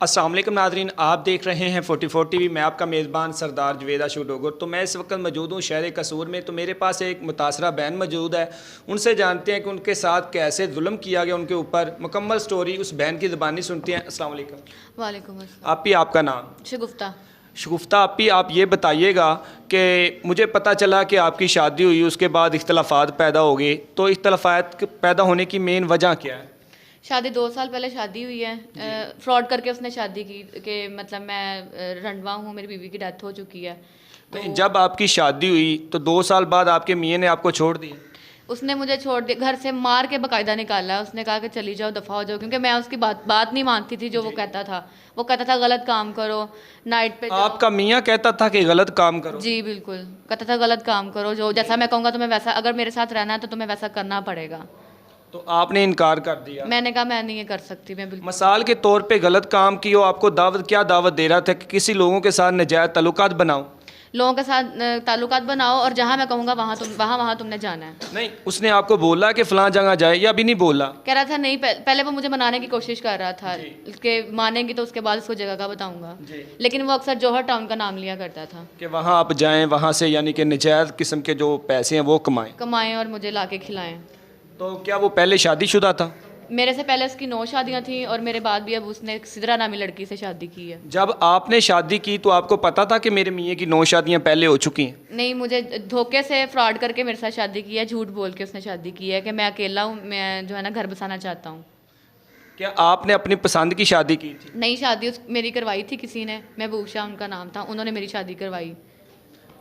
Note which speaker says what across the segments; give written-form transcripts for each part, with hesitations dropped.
Speaker 1: अस्सलाम वालेकुम नाज़रीन, आप देख रहे हैं 44 टीवी। मैं आपका मेज़बान सरदार जवेद आशूक डोगर। तो मैं इस वक्त मौजूद हूँ शहर कसूर में। तो मेरे पास एक मुतासरा बहन मौजूद है, उनसे जानते हैं कि उनके साथ कैसे जुल्म किया गया उनके ऊपर। मुकम्मल स्टोरी उस बहन की ज़बानी सुनते हैं। अस्सलाम वालेकुम।
Speaker 2: वालेकुम अस्सलाम।
Speaker 1: आप ही आपका नाम?
Speaker 2: शगुफ्ता।
Speaker 1: शगुफ्ता आप ही, आप ये बताइएगा कि मुझे पता चला कि आपकी शादी हुई, उसके बाद इख्तलाफात पैदा हो गए। तो इख्तलाफात पैदा होने की मेन वजह क्या है?
Speaker 2: शादी 2 साल पहले शादी हुई है। फ्रॉड करके उसने शादी की कि मतलब मैं रंडवा हूँ, मेरी बीवी की डेथ हो चुकी है।
Speaker 1: नहीं, जब आपकी शादी हुई तो 2 साल बाद आपके मियाँ ने आपको छोड़ दिया?
Speaker 2: उसने मुझे छोड़ दिया, घर से मार के बाकायदा निकाला। उसने कहा कि चली जाओ, दफ़ा हो जाओ, क्योंकि मैं उसकी बात नहीं मानती थी। जो वो कहता था, वो कहता था गलत काम करो, नाइट पे जाओ।
Speaker 1: आपका मियाँ कहता था कि गलत काम करो?
Speaker 2: जी बिल्कुल, कहता था गलत काम करो, जो जैसा मैं कहूँगा तुम्हें वैसा, अगर मेरे साथ रहना है तो तुम्हें वैसा करना पड़ेगा।
Speaker 1: तो आपने इनकार कर दिया?
Speaker 2: मैंने कहा मैं नहीं ये कर सकती, मैं बिल्कुल।
Speaker 1: मिसाल के तौर पे गलत काम की हो, आपको क्या दावत दे रहा था कि किसी लोगों के साथ नजायज ताल्लुकात बनाओ?
Speaker 2: लोगों के साथ ताल्लुकात बनाओ और जहाँ मैं कहूँगा वहाँ तुमने जाना है।
Speaker 1: नहीं, उसने आपको बोला कि फलां जगह जाए या अभी नहीं बोला?
Speaker 2: कह रहा था नहीं, पहले वो मुझे मनाने की कोशिश कर रहा था कि मानेंगी तो उसके बाद उसको जगह का बताऊंगा। लेकिन वो अक्सर जौहर टाउन का नाम लिया करता था
Speaker 1: कि वहाँ आप जाएं, वहाँ से यानी कि नजायज किस्म के जो पैसे हैं वो
Speaker 2: कमाएं और मुझे लाके खिलाएं।
Speaker 1: तो क्या वो पहले शादीशुदा था?
Speaker 2: मेरे से पहले उसकी 9 शादियां थी और मेरे बाद भी अब उसने सिदरा नामी लड़की से शादी की है।
Speaker 1: जब आपने शादी की तो आपको पता था कि मेरे मियाँ की 9 शादियाँ पहले हो चुकी हैं?
Speaker 2: नहीं, मुझे धोखे से फ्रॉड करके मेरे साथ शादी की है, झूठ बोल के उसने शादी की है कि मैं अकेला हूँ, मैं जो है ना घर बसाना चाहता हूँ।
Speaker 1: क्या आपने अपनी पसंद की शादी की थी?
Speaker 2: नहीं, शादी मेरी करवाई थी किसी ने, महबूब शाह उनका नाम था, उन्होंने मेरी शादी करवाई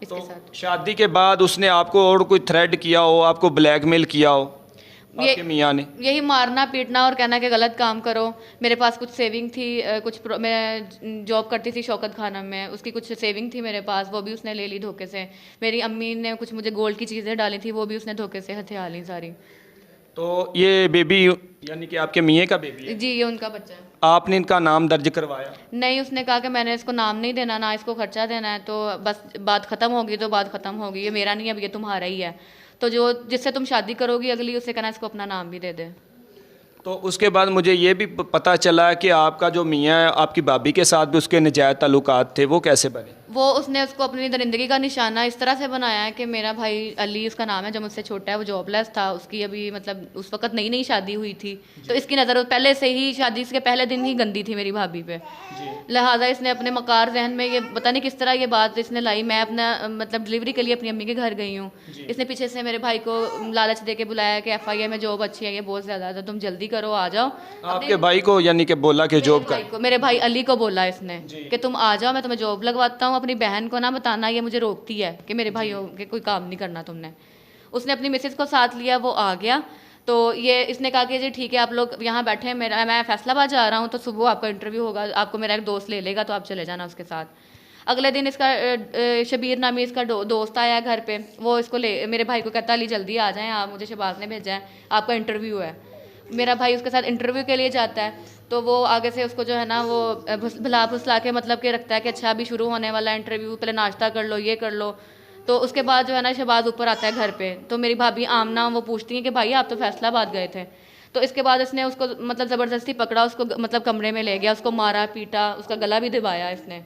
Speaker 2: इसके साथ।
Speaker 1: शादी के बाद उसने आपको और कोई थ्रेड किया हो, आपको ब्लैकमेल किया हो आपके मियाँ ने?
Speaker 2: यही मारना पीटना और कहना कि गलत काम करो। मेरे पास कुछ सेविंग थी, मैं जॉब करती थी शौकत खाना में, उसकी कुछ सेविंग थी मेरे पास, वो भी उसने ले ली धोखे से। मेरी अम्मी ने कुछ मुझे गोल्ड की चीज़ें डाली थी, वो भी उसने धोखे से हथिया ली सारी।
Speaker 1: तो ये बेबी यानी कि आपके मियाँ का बेबी है?
Speaker 2: जी, ये उनका बच्चा है।
Speaker 1: आपने इनका नाम दर्ज करवाया?
Speaker 2: नहीं, उसने कहा कि मैंने इसको नाम नहीं देना, ना इसको खर्चा देना है, तो बस बात ख़त्म होगी तो बात ख़त्म होगी, ये मेरा नहीं है, अब ये तुम्हारा ही है। तो जो जिससे तुम शादी करोगी अगली, उससे कहना इसको अपना नाम भी दे दे।
Speaker 1: तो उसके बाद मुझे ये भी पता चला कि आपका जो मियाँ है, आपकी भाभी के साथ भी उसके नजायज़ ताल्लुकात थे, वो कैसे बने?
Speaker 2: वो उसने उसको अपनी दरिंदगी का निशाना इस तरह से बनाया है कि मेरा भाई अली उसका नाम है, जो मुझसे छोटा है, वो जॉबलेस था, उसकी अभी मतलब उस वक्त नई नई शादी हुई थी, तो इसकी नज़र पहले से ही शादी के पहले दिन ही गंदी थी मेरी भाभी पे। लिहाजा इसने अपने मकार जहन में ये पता नहीं किस तरह ये बात इसने लाई। मैं अपना मतलब डिलीवरी के लिए अपनी अम्मी के घर गई हूँ, इसने पीछे से मेरे भाई को लालच दे के बुलाया कि FIA में जॉब अच्छी है, ये बहुत ज़्यादा है, तो तुम जल्दी करो, आ जाओ।
Speaker 1: आपके भाई को यानी कि बोला कि जॉब कर?
Speaker 2: मेरे भाई अली को बोला इसने कि तुम आ जाओ, मैं तुम्हें जॉब लगवाता हूँ। अपनी बहन को ना बताना, ये मुझे रोकती है कि मेरे भाइयों के कोई काम नहीं करना तुमने। उसने अपनी मिसेज को साथ लिया, वो आ गया। तो ये इसने कहा कि जी ठीक है, आप लोग यहाँ बैठे हैं, मैं फैसलाबाद जा रहा हूँ, तो सुबह आपका इंटरव्यू होगा, आपको मेरा एक दोस्त ले लेगा, तो आप चले जाना उसके साथ। अगले दिन इसका शबीर नामी इसका दोस्त आया घर पे, वो इसको मेरे भाई को कहता अली जल्दी आ जाएं आप, मुझे शहबाज ने भेजा है, आपका इंटरव्यू है। मेरा भाई उसके साथ इंटरव्यू के लिए जाता है, तो वो आगे से उसको जो है ना वो भुला फुसला के मतलब के रखता है कि अच्छा अभी शुरू होने वाला इंटरव्यू, पहले नाश्ता कर लो, ये कर लो। तो उसके बाद जो है ना शहबाज ऊपर आता है घर पे, तो मेरी भाभी आमना वो पूछती है कि भाई आप तो फैसलाबाद गए थे। तो इसके बाद इसने उसको मतलब ज़बरदस्ती पकड़ा, उसको मतलब कमरे में ले गया, उसको मारा पीटा, उसका गला भी दबाया इसने।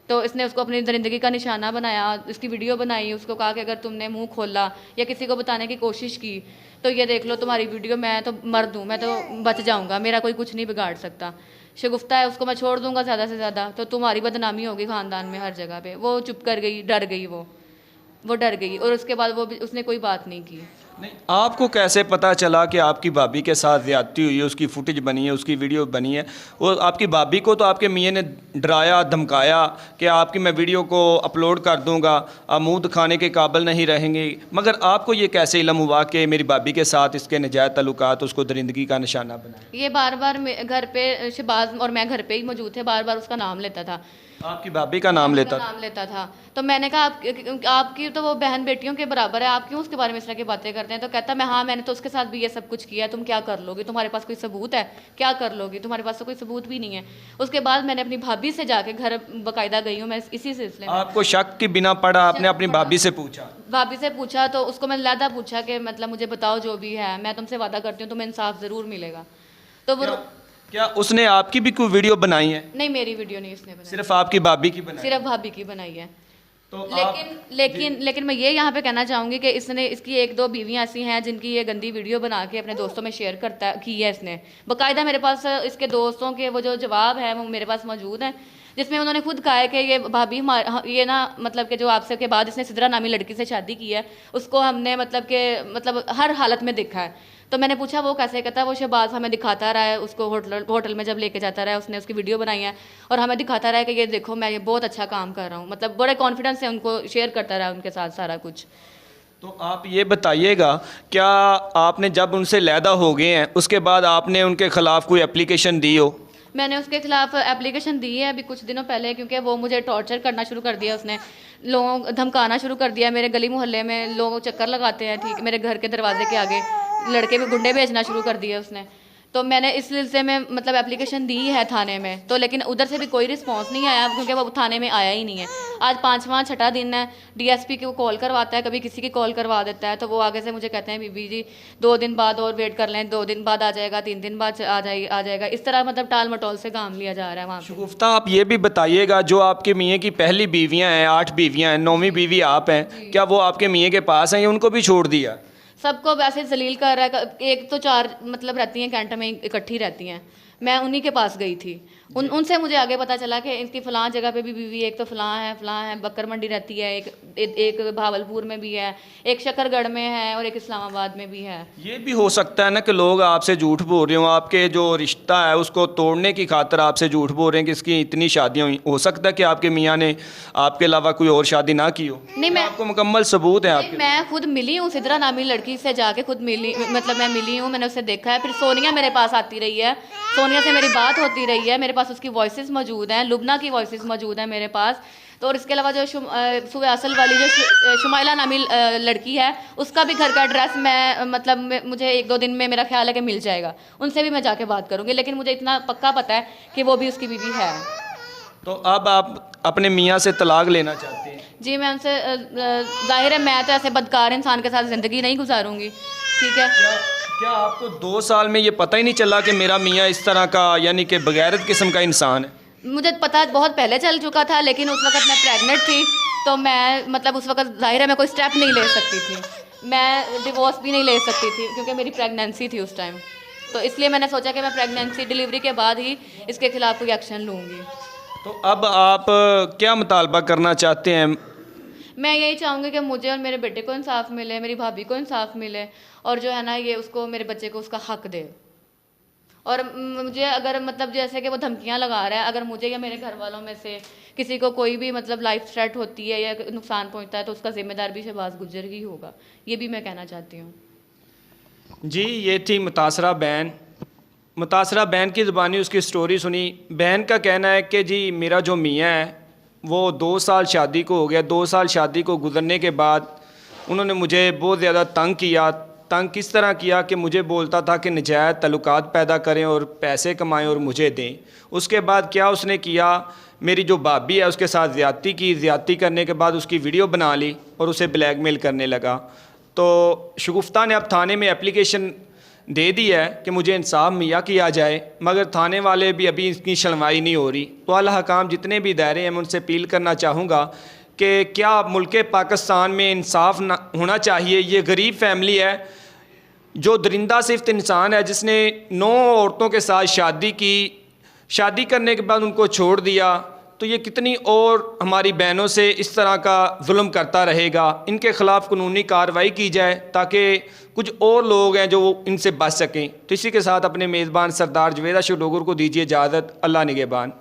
Speaker 2: तो इसने उसको अपनी ज़िंदगी का निशाना बनाया, इसकी वीडियो बनाई, उसको कहा कि अगर तुमने मुंह खोला या किसी को बताने की कोशिश की तो ये देख लो तुम्हारी वीडियो, मैं तो मर दूँ, मैं तो बच जाऊँगा, मेरा कोई कुछ नहीं बिगाड़ सकता। शगुफ्ता है, उसको मैं छोड़ दूँगा ज़्यादा से ज़्यादा, तो तुम्हारी बदनामी होगी ख़ानदान में हर जगह पे। वो चुप कर गई, डर गई, वो डर गई, और उसके बाद उसने कोई बात नहीं की।
Speaker 1: नहीं, आपको कैसे पता चला कि आपकी भाभी के साथ ज़्यादती हुई है? उसकी फुटेज बनी है, उसकी वीडियो बनी है। वो आपकी भाभी को तो आपके मियाँ ने डराया धमकाया कि आपकी मैं वीडियो को अपलोड कर दूंगा, आप मुँह दिखाने के काबिल नहीं रहेंगे, मगर आपको ये कैसे इल्म हुआ कि मेरी भाभी के साथ इसके नजायज़ ताल्लुकात उसको दरिंदगी का निशाना बनाए?
Speaker 2: ये बार बार घर पे शहबाज और मैं घर पे ही मौजूद थे, बार बार उसका नाम लेता था,
Speaker 1: आपकी भाभी का नाम लेता
Speaker 2: था। तो मैंने कहा आपकी तो वो बहन बेटियों के बराबर है, आप क्यों उसके बारे में इस तरह की बातें करते हैं? तो कहता मैं हाँ, मैंने तो उसके साथ भी ये सब कुछ किया है, तुम क्या कर लोगे? तुम्हारे पास कोई सबूत है? क्या कर लोगी? तुम्हारे पास तो कोई सबूत भी नहीं है। उसके बाद मैंने अपनी भाभी से जाके घर बाकायदा गई हूँ मैं इसी सिलसिले में।
Speaker 1: आपको शक की बिना पड़ा आपने अपनी भाभी से पूछा?
Speaker 2: भाभी से पूछा तो उसको मैंने लादा पूछा कि मतलब मुझे बताओ जो भी है, मैं तुमसे वादा करती हूँ तुम्हें इंसाफ ज़रूर मिलेगा। तो वो
Speaker 1: क्या उसने आपकी भी कोई वीडियो बनाई है?
Speaker 2: नहीं, मेरी वीडियो नहीं उसने बनाई,
Speaker 1: सिर्फ आपकी भाभी की बनाई?
Speaker 2: सिर्फ भाभी की बनाई है।
Speaker 1: तो
Speaker 2: लेकिन मैं ये यहाँ पे कहना चाहूँगी कि इसकी एक दो बीवियाँ ऐसी हैं जिनकी ये गंदी वीडियो बना के अपने दोस्तों में शेयर की है इसने। बाकायदा मेरे पास इसके दोस्तों के वो जो जवाब है वो मेरे पास मौजूद हैं, जिसमें उन्होंने खुद कहा है कि ये भाभी ये ना मतलब कि जो आपसे के बाद इसने सिद्रा नामी लड़की से शादी की है, उसको हमने मतलब हर हालत में देखा है। तो मैंने पूछा वो कैसे, कहता है वो शहबाज हमें दिखाता रहा है, उसको होटल में जब लेके जाता रहा है, उसने उसकी वीडियो बनाई है और हमें दिखाता रहा है कि ये देखो मैं ये बहुत अच्छा काम कर रहा हूँ, मतलब बड़े कॉन्फिडेंस से उनको शेयर करता रहा उनके साथ सारा कुछ।
Speaker 1: तो आप ये बताइएगा, क्या आपने जब उनसे लैदा हो गए हैं उसके बाद आपने उनके खिलाफ कोई एप्लीकेशन दी हो?
Speaker 2: मैंने उसके खिलाफ एप्लीकेशन दी है अभी कुछ दिनों पहले, क्योंकि वो मुझे टॉर्चर करना शुरू कर दिया उसने, लोगों धमकाना शुरू कर दिया। मेरे गली मोहल्ले में लोग चक्कर लगाते हैं, ठीक, मेरे घर के दरवाजे के आगे लड़के में गुंडे भेजना शुरू कर दिए उसने। तो मैंने इस सिलसिले में मतलब एप्लीकेशन दी है थाने में, तो लेकिन उधर से भी कोई रिस्पांस नहीं आया, क्योंकि वो थाने में आया ही नहीं है। आज 5वां 6ठा दिन है, डीएसपी को कॉल करवाता है, कभी किसी की कॉल करवा देता है, तो वो आगे से मुझे कहते हैं बीबी जी 2 दिन बाद और वेट कर लें, 2 दिन बाद आ जाएगा, 3 दिन बाद आ जाएगा। इस तरह मतलब टाल मटोल से काम लिया जा रहा है वहाँ पे।
Speaker 1: शगुफ्ता, आप ये भी बताइएगा, जो आपके मियाँ की पहली बीवियाँ हैं, 8 बीवियाँ हैं, 9वीं बीवी आप हैं, क्या वो आपके मियाँ के पास हैं या उनको भी छोड़ दिया?
Speaker 2: सबको वैसे जलील कर रहा है। एक तो 4 मतलब रहती हैं कैंट में इकट्ठी रहती हैं, मैं उन्हीं के पास गई थी। उनसे मुझे आगे पता चला कि इनकी फ़लाँ जगह पे भी बीवी, एक तो फ़लाँ है बकर मंडी रहती है, एक भावलपुर में भी है, एक शकरगढ़ में है और एक इस्लामाबाद में भी है।
Speaker 1: ये भी हो सकता है ना कि लोग आपसे झूठ बोल रहे हो, आपके जो रिश्ता है उसको तोड़ने की खातिर आपसे झूठ बोल रहे हैं कि इसकी इतनी शादियाँ हुई। हो सकता है कि आपके मियाँ ने आपके अलावा कोई और शादी ना की हो।
Speaker 2: नहीं, मैं
Speaker 1: आपको मुकम्मल सबूत है आपके?
Speaker 2: मैं खुद मिली हूँ सिद्रा नामी लड़की से, जाके खुद मिली, मतलब मैं मिली हूँ, मैंने उसे देखा है। फिर सोनिया मेरे पास आती रही है, सोनिया से मेरी बात होती रही है, मेरे पास उसकी वॉइसेस मौजूद हैं, लुबना की वॉइसेस मौजूद हैं मेरे पास। तो और इसके अलावा जो सुबह असल वाली जो शुमाइला नामी लड़की है, उसका भी घर का एड्रेस मैं मतलब मुझे 1-2 दिन में मेरा ख्याल है कि मिल जाएगा, उनसे भी मैं जाके बात करूँगी। लेकिन मुझे इतना पक्का पता है कि वो भी उसकी बीवी है।
Speaker 1: तो अब आप अपने मियाँ से तलाक लेना चाहते हैं?
Speaker 2: जी, मैं उनसे जाहिर है मैं तो ऐसे बदकार इंसान के साथ ज़िंदगी नहीं गुजारूंगी, ठीक है।
Speaker 1: क्या आपको 2 साल में ये पता ही नहीं चला कि मेरा मियाँ इस तरह का यानी कि बगैरत किस्म का इंसान है?
Speaker 2: मुझे पता बहुत पहले चल चुका था, लेकिन उस वक्त मैं प्रेग्नेंट थी, तो मैं मतलब उस वक्त जाहिर है मैं कोई स्टेप नहीं ले सकती थी, मैं डिवोर्स भी नहीं ले सकती थी क्योंकि मेरी प्रेगनेंसी थी उस टाइम। तो इसलिए मैंने सोचा कि मैं प्रेगनेंसी डिलीवरी के बाद ही इसके खिलाफ कोई एक्शन लूँगी।
Speaker 1: तो अब आप क्या मुतालबा करना चाहते हैं?
Speaker 2: मैं यही चाहूँगी कि मुझे और मेरे बेटे को इंसाफ मिले, मेरी भाभी को इंसाफ मिले, और जो है ना ये उसको, मेरे बच्चे को उसका हक दे। और मुझे अगर मतलब जैसे कि वो धमकियां लगा रहा है, अगर मुझे या मेरे घर वालों में से किसी को कोई भी मतलब लाइफ थ्रेट होती है या नुकसान पहुंचता है, तो उसका जिम्मेदार भी शहबाज गुज्जर ही होगा, ये भी मैं कहना चाहती हूँ।
Speaker 1: जी, ये थी मुतासरा बहन। मुतासरा बहन की ज़ुबानी उसकी स्टोरी सुनी। बहन का कहना है कि जी मेरा जो मियाँ है वो 2 साल शादी को हो गया, 2 साल शादी को गुजरने के बाद उन्होंने मुझे बहुत ज़्यादा तंग किया। तंग किस तरह किया कि मुझे बोलता था कि नजायज़ तल्लुकात पैदा करें और पैसे कमाएं और मुझे दें। उसके बाद क्या उसने किया, मेरी जो भाभी है उसके साथ ज़्यादती की। ज़्यादती करने के बाद उसकी वीडियो बना ली और उसे ब्लैकमेल करने लगा। तो शगुफ्ता ने अब थाने में एप्लीकेशन दे दी है कि मुझे इंसाफ मुहैया किया जाए, मगर थाने वाले भी अभी इसकी सुनवाई नहीं हो रही। तो आला हकाम जितने भी दायरे हैं मैं उनसे अपील करना चाहूँगा कि क्या मुल्क पाकिस्तान में इंसाफ होना चाहिए। ये गरीब फैमिली है, जो दरिंदा सिर्फ इंसान है जिसने 9 औरतों के साथ शादी की, शादी करने के बाद उनको छोड़ दिया। तो ये कितनी और हमारी बहनों से इस तरह का जुल्म करता रहेगा। इनके ख़िलाफ़ कानूनी कार्रवाई की जाए ताकि कुछ और लोग हैं जो इनसे बच सकें। तो इसी के साथ अपने मेज़बान सरदार जवेद अशरफ डोगर को दीजिए इजाज़त। अल्लाह निगहबान।